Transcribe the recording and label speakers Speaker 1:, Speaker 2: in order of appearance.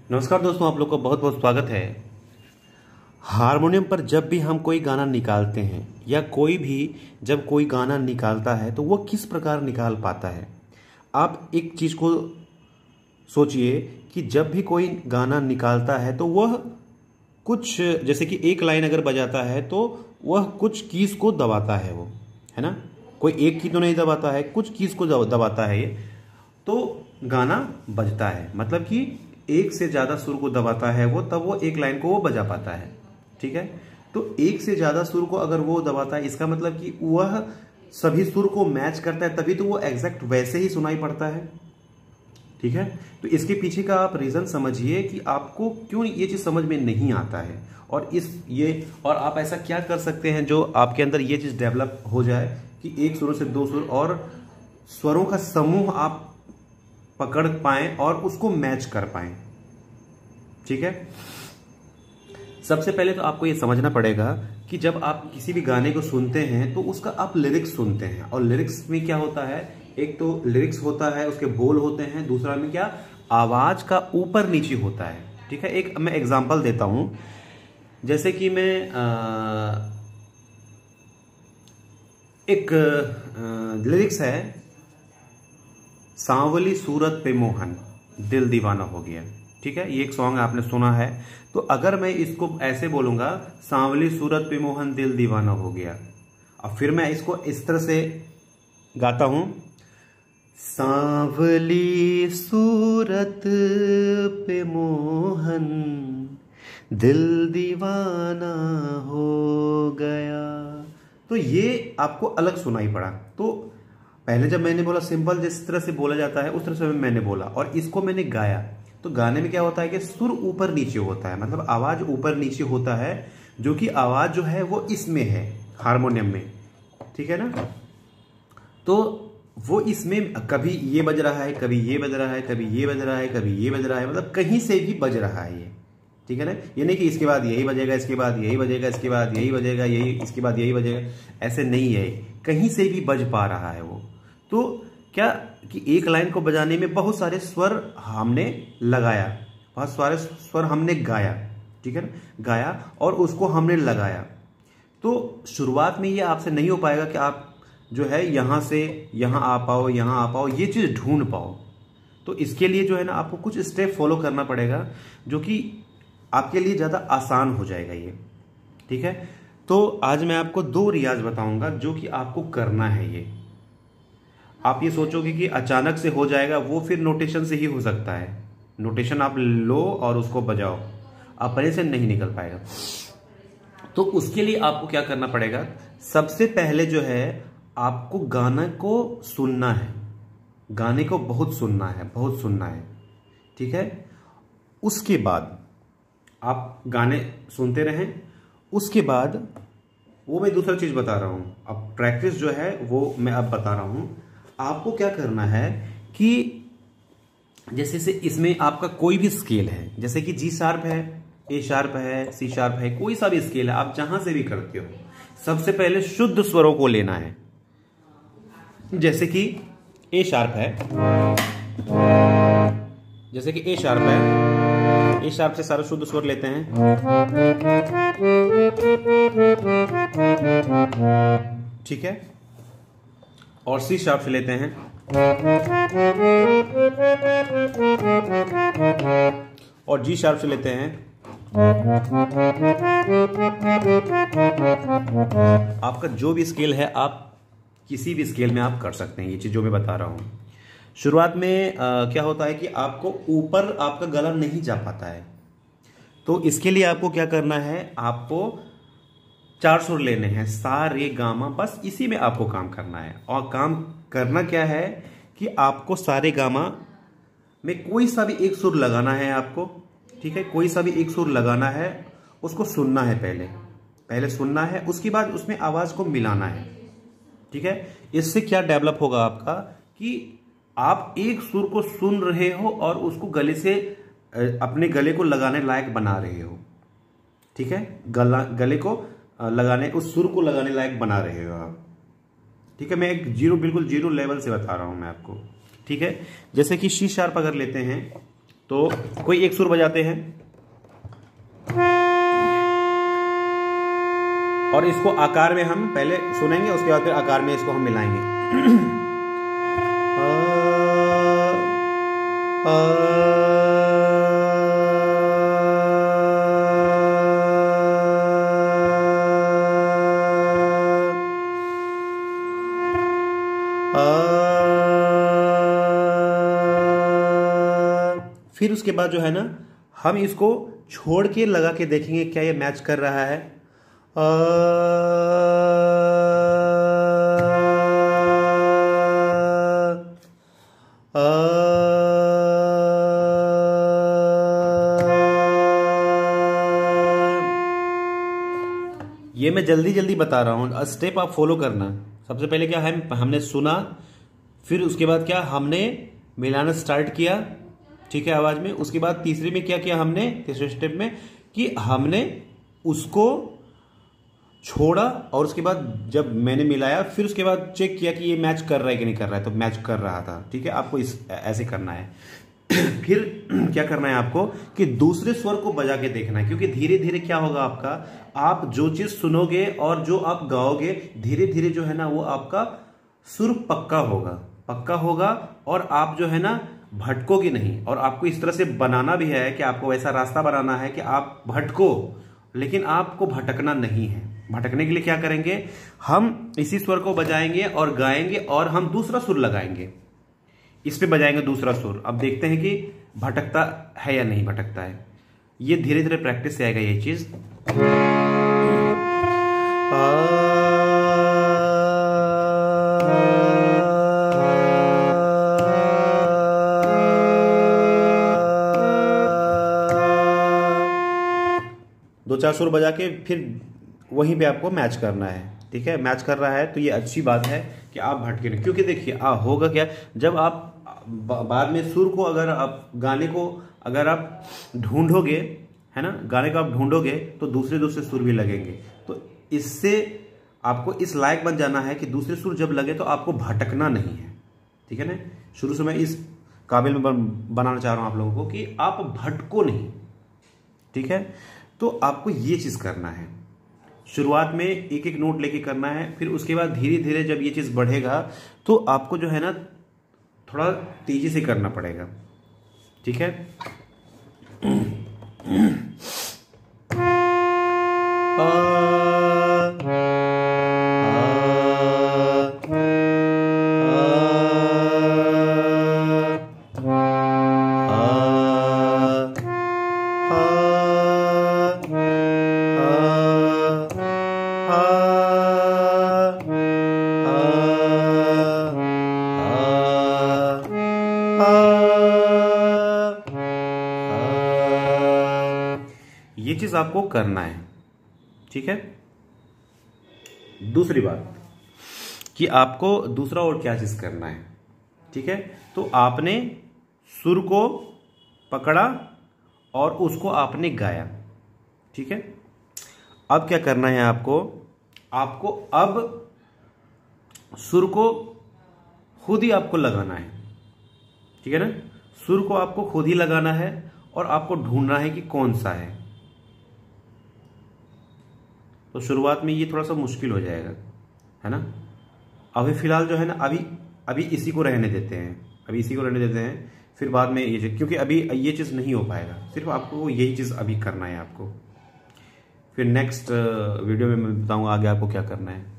Speaker 1: नमस्कार दोस्तों, आप लोग का बहुत बहुत स्वागत है। हारमोनियम पर जब भी हम कोई गाना निकालते हैं या कोई भी जब कोई गाना निकालता है तो वो किस प्रकार निकाल पाता है। आप एक चीज़ को सोचिए कि जब भी कोई गाना निकालता है तो वह कुछ, जैसे कि एक लाइन अगर बजाता है तो वह कुछ कीज को दबाता है, वो है ना। कोई एक की तो नहीं दबाता है, कुछ कीज को दबाता है ये, तो गाना बजता है। मतलब कि एक से ज़्यादा सुर को दबाता है वो, तब वो एक लाइन को वो बजा पाता है। ठीक है, तो एक से ज़्यादा सुर को अगर वो दबाता है, इसका मतलब कि वह सभी सुर को मैच करता है, तभी तो वो एग्जैक्ट वैसे ही सुनाई पड़ता है। ठीक है, तो इसके पीछे का आप रीज़न समझिए कि आपको क्यों ये चीज़ समझ में नहीं आता है, और आप ऐसा क्या कर सकते हैं जो आपके अंदर ये चीज़ डेवलप हो जाए कि एक सुर से दो सुर और स्वरों का समूह आप पकड़ पाएं और उसको मैच कर पाएं। ठीक है, सबसे पहले तो आपको ये समझना पड़ेगा कि जब आप किसी भी गाने को सुनते हैं तो उसका आप लिरिक्स सुनते हैं, और लिरिक्स में क्या होता है, एक तो लिरिक्स होता है, उसके बोल होते हैं, दूसरा में क्या, आवाज का ऊपर नीचे होता है। ठीक है, एक मैं एग्जांपल देता हूं, जैसे कि मैं एक लिरिक्स है, सांवली सूरत पे मोहन दिल दीवाना हो गया। ठीक है, ये एक सॉन्ग आपने सुना है। तो अगर मैं इसको ऐसे बोलूंगा, सांवली सूरत पे मोहन दिल दीवाना हो गया, अब फिर मैं इसको इस तरह से गाता हूं, सांवली सूरत पे मोहन दिल दीवाना हो गया। तो ये आपको अलग सुनाई पड़ा। तो पहले जब मैंने बोला सिंपल जिस तरह से बोला जाता है उस तरह से मैंने बोला, और इसको मैंने गाया, तो गाने में क्या होता है कि सुर ऊपर नीचे होता है, मतलब आवाज ऊपर नीचे होता है, जो कि आवाज जो है वो इसमें है, हारमोनियम में। ठीक है ना, तो वो इसमें कभी ये बज रहा है, कभी ये बज रहा है, कभी ये बज रहा है, कभी ये बज रहा है, मतलब कहीं से भी बज रहा है ये। ठीक है ना, ये नहीं कि इसके बाद यही बजेगा, इसके बाद यही बजेगा, इसके बाद यही बजेगा, यही इसके बाद यही बजेगा, ऐसे नहीं है, कहीं से भी बज पा रहा है वो। तो क्या कि एक लाइन को बजाने में बहुत सारे स्वर हमने लगाया, बहुत सारे स्वर हमने गाया। ठीक है ना, गाया और उसको हमने लगाया। तो शुरुआत में ये आपसे नहीं हो पाएगा कि आप जो है यहां से यहां आ पाओ, यहां आ पाओ, ये चीज ढूंढ पाओ। तो इसके लिए जो है ना आपको कुछ स्टेप फॉलो करना पड़ेगा, जो कि आपके लिए ज्यादा आसान हो जाएगा ये। ठीक है, तो आज मैं आपको 2 रियाज बताऊंगा जो कि आपको करना है। ये आप ये सोचोगे कि अचानक से हो जाएगा, वो फिर नोटेशन से ही हो सकता है। नोटेशन आप लो और उसको बजाओ, अपने से नहीं निकल पाएगा। तो उसके लिए आपको क्या करना पड़ेगा, सबसे पहले जो है आपको गाना को सुनना है, गाने को बहुत सुनना है, बहुत सुनना है। ठीक है, उसके बाद आप गाने सुनते रहें। उसके बाद वो मैं दूसरा चीज बता रहा हूं, अब प्रैक्टिस जो है वो मैं अब बता रहा हूं। आपको क्या करना है कि जैसे से इसमें आपका कोई भी स्केल है, जैसे कि जी शार्प है, ए शार्प है, सी शार्प है, कोई सा भी स्केल है, आप जहां से भी करते हो, सबसे पहले शुद्ध स्वरों को लेना है। जैसे कि ए शार्प है, जैसे कि ए शार्प है, ए शार्प से सारे शुद्ध स्वर लेते हैं। ठीक है, और सी शार्प से लेते हैं, और जी शार्प से लेते हैं। आपका जो भी स्केल है, आप किसी भी स्केल में आप कर सकते हैं, ये चीज जो मैं बता रहा हूं। शुरुआत में क्या होता है कि आपको ऊपर आपका गला नहीं जा पाता है, तो इसके लिए आपको क्या करना है, आपको 4 सुर लेने हैं, सा रे गा मा, बस इसी में आपको काम करना है। और काम करना क्या है कि आपको सा रे गा मा में कोई सा भी एक सुर लगाना है आपको। ठीक है, कोई सा भी एक सुर लगाना है, उसको सुनना है, पहले सुनना है, उसके बाद उसमें आवाज को मिलाना है। ठीक है, इससे क्या डेवलप होगा आपका कि आप एक सुर को सुन रहे हो और उसको गले से अपने गले को लगाने लायक बना रहे हो। ठीक है, गले को लगाने, उस सुर को लगाने लायक बना रहे हो आप। ठीक है, मैं एक बिल्कुल जीरो लेवल से बता रहा हूं मैं आपको। ठीक है, जैसे कि सी शार्प अगर लेते हैं तो कोई एक सुर बजाते हैं और इसको आकार में हम पहले सुनेंगे, उसके बाद फिर आकार में इसको हम मिलाएंगे। फिर उसके बाद जो है ना, हम इसको छोड़ के लगा के देखेंगे क्या ये मैच कर रहा है। ये मैं जल्दी जल्दी बता रहा हूँ, स्टेप आप फॉलो करना। सबसे पहले क्या है, हमने सुना, फिर उसके बाद क्या हमने मिलाना स्टार्ट किया, ठीक है, आवाज में। उसके बाद तीसरे में क्या किया हमने, तीसरे स्टेप में, कि हमने उसको छोड़ा और उसके बाद जब मैंने मिलाया फिर उसके बाद चेक किया कि ये मैच कर रहा है कि नहीं कर रहा है, तो मैच कर रहा था, ठीक है। आपको ऐसे करना है। फिर क्या करना है आपको कि दूसरे स्वर को बजा के देखना है, क्योंकि धीरे धीरे क्या होगा आपका, आप जो चीज सुनोगे और जो आप गाओगे धीरे धीरे जो है ना वो आपका सुर पक्का होगा और आप जो है ना भटकोगे नहीं। और आपको इस तरह से बनाना भी है कि आपको ऐसा रास्ता बनाना है कि आप भटको, लेकिन आपको भटकना नहीं है। भटकने के लिए क्या करेंगे, हम इसी स्वर को बजाएंगे और गाएंगे और हम दूसरा सुर लगाएंगे, इस पे बजाएंगे दूसरा सुर। अब देखते हैं कि भटकता है या नहीं भटकता है। ये धीरे धीरे प्रैक्टिस से आएगा ये चीज। दो चार सुर बजा के फिर वहीं पे आपको मैच करना है, ठीक है। मैच कर रहा है तो ये अच्छी बात है कि आप भटके नहीं, क्योंकि देखिए होगा क्या, जब आप बाद में सुर को अगर आप गाने को अगर आप ढूंढोगे, है ना, गाने को आप ढूंढोगे तो दूसरे दूसरे सुर भी लगेंगे। तो इससे आपको इस लायक बन जाना है कि दूसरे सुर जब लगे तो आपको भटकना नहीं है, ठीक है ना। शुरू से मैं इस काबिल में बनाना चाह रहा हूं आप लोगों को कि आप भटको नहीं, ठीक है। तो आपको ये चीज करना है, शुरुआत में एक एक नोट लेके करना है, फिर उसके बाद धीरे धीरे जब ये चीज बढ़ेगा तो आपको जो है ना थोड़ा तेजी से करना पड़ेगा, ठीक है। ये चीज आपको करना है, ठीक है। दूसरी बात कि आपको दूसरा और क्या चीज करना है, ठीक है। तो आपने सुर को पकड़ा और उसको आपने गाया, ठीक है। अब क्या करना है आपको अब सुर को खुद ही आपको लगाना है, ठीक है ना। सुर को आपको खुद ही लगाना है और आपको ढूंढना है कि कौन सा है। तो शुरुआत में ये थोड़ा सा मुश्किल हो जाएगा, है ना। अभी फिलहाल जो है ना अभी इसी को रहने देते हैं, फिर बाद में ये चीज, क्योंकि अभी ये चीज नहीं हो पाएगा, सिर्फ आपको यही चीज अभी करना है आपको। फिर नेक्स्ट वीडियो में मैं बताऊंगा आगे आपको क्या करना है।